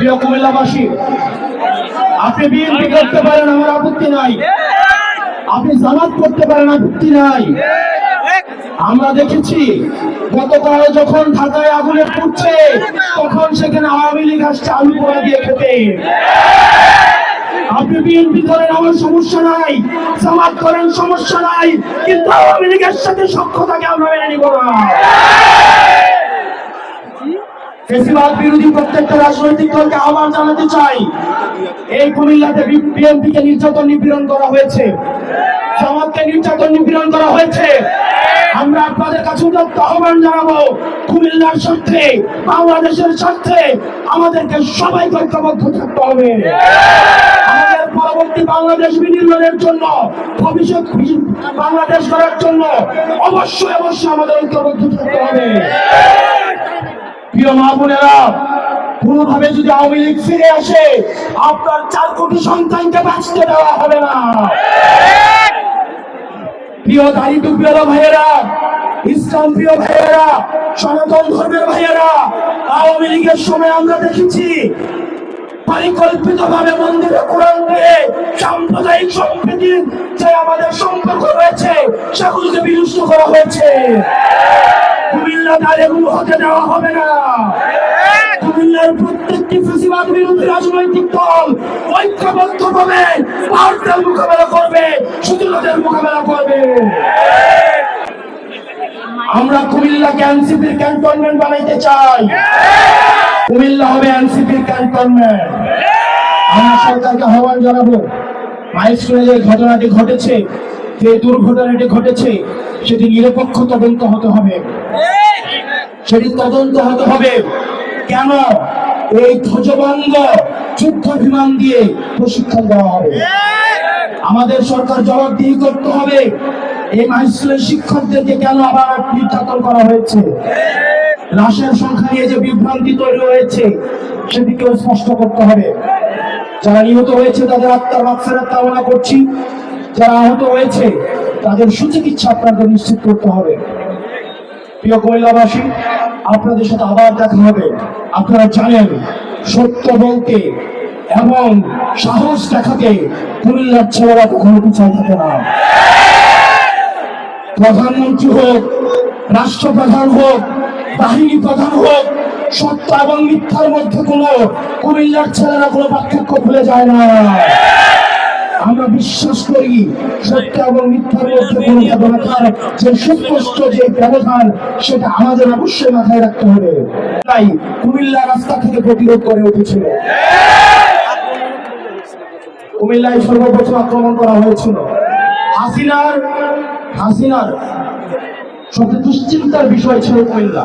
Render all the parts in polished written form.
প্রিয় কুমিল্লাবাসী, আপনি বিএনপি করতে পারেন, আমার আপত্তি নাই। আপনি জামাত করতে পারেন, আপত্তি নাই। আমরা দেখেছি গতকাল যখন ঢাকায় আগুনে পুড়ছে তখন সেখানে আওয়ামী লীগ আসছে আলু পোড়া দিয়ে খেতে। আপনি বিএনপি করেন, আমার সমস্যা নাই, জামাত করেন, সমস্যা নাই, কিন্তু আওয়ামী লীগের সাথে সখ্যতাকে আমরা মেনে নিব না। ফেসিবাদ বিরোধী প্রত্যেকটা রাজনৈতিক দলকে আহ্বান জানাতে চাই, এই কুমিল্লাতে বিএনপিকে নির্যাতন নিপীড়ন করা হয়েছে, জামাতকে নির্যাতন নিপীড়ন করা হয়েছে। আমরা আপনাদের কাছে আহ্বান জানাবো, কুমিল্লার স্বার্থে, বাংলাদেশের স্বার্থে আমাদেরকে সবাইকে ঐক্যবদ্ধ থাকতে হবে। আমাদের পরবর্তী বাংলাদেশ বিনির্মাণের জন্য, ভবিষ্যৎ বাংলাদেশ গড়ার জন্য অবশ্যই আমাদের ঐক্যবদ্ধ থাকতে হবে। প্রিয় মা বোনেরা, কোনোভাবে যদি আওয়ামী লীগ ফিরে আসে আপনার 4 কোটি সন্তানকে বাঁচতে দেওয়া হবে না। প্রিয় দাড়ি টুপিওয়ালা ভাইয়েরা, ইসলাম প্রিয় ভাইয়েরা, সনাতন ধর্মের ভাইয়েরা, আওয়ামী লীগের সময় আমরা দেখেছি পরিকল্পিতভাবে মন্দিরে কোরআন দিয়ে সাম্প্রদায়িক সম্প্রীতির যে আমাদের সম্পর্ক রয়েছে সেগুলোকে বিনষ্ট করা হয়েছে। কুমিল্লা এগুলো হতে দেওয়া হবে না। কুমিল্লার প্রত্যেকটি ফ্যাসিবাদ বিরোধী রাজনৈতিক দল ঐক্যবদ্ধভাবে ভারতের মোকাবেলা করবে, শত্রুদের মোকাবেলা করবে। আমরা কুমিল্লাকে এনসিপির ক্যান্টনমেন্ট বানাইতে চাই। কুমিল্লা হবে এনসিপির ক্যান্টনমেন্ট। আমরা সরকারকে আহ্বান জানাবো, মাইলস্টোনে যে ঘটনাটি ঘটেছে, যে দুর্ঘটনাটি ঘটেছে, সেটি নিরপেক্ষ তদন্ত হতে হবে। সেটি তদন্ত হতে হবে কেন এই ধ্বজভঙ্গ যুদ্ধ বিমান দিয়ে প্রশিক্ষণ দেওয়া হবে। আমাদের সরকার জবাবদিহি করতে হবে, এই মাইলস্টোনের শিক্ষকদেরকে কেন আবার নির্যাতন করা হয়েছে। লাশের সংখ্যা নিয়ে যে বিভ্রান্তি তৈরি হয়েছে সেদিকেও স্পষ্ট করতে হবে। যারা নিহত হয়েছে তাদের আত্মার মাগফিরাত কামনা করছি, যারা আহত হয়েছে তাদের সুচিকিৎসা আপনাদের নিশ্চিত করতে হবে। প্রিয় কুমিল্লাবাসী, আপনাদের সাথে আবার দেখা হবে। আপনারা জানেন, সত্য বলতে এবং সাহস দেখাতে কুমিল্লার ছেলেরা কখনো পিছায় থাকে না। প্রধানমন্ত্রী হোক, রাষ্ট্রপ্রধান হোক, বাহিনী প্রধান হোক, সত্য এবং মিথ্যার মধ্যে কোনো কুমিল্লার ছেলেরা কোনো পার্থক্য ভুলে যায় না। আমরা বিশ্বাস করি সত্য এবং মিথ্যার মধ্যে কোনো ব্যবধান, যে সুস্পষ্ট যে ব্যবধান, সেটা আমাদের অবশ্যই মাথায় রাখতে হবে। তাই কুমিল্লা রাস্তা থেকে প্রতিরোধ করে উঠেছিল। কুমিল্লায় সর্বপ্রথম আক্রমণ করা হয়েছিল। হাসিনার সবচেয়ে দুশ্চিন্তার বিষয় ছিল কুমিল্লা।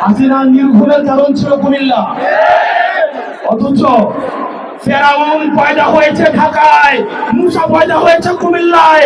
হাসিনার নির্ভুলের কারণ ছিল কুমিল্লা। অথচ ফেরাউন পয়দা হয়েছে ঢাকায়, মুসা পয়দা হয়েছে কুমিল্লায়।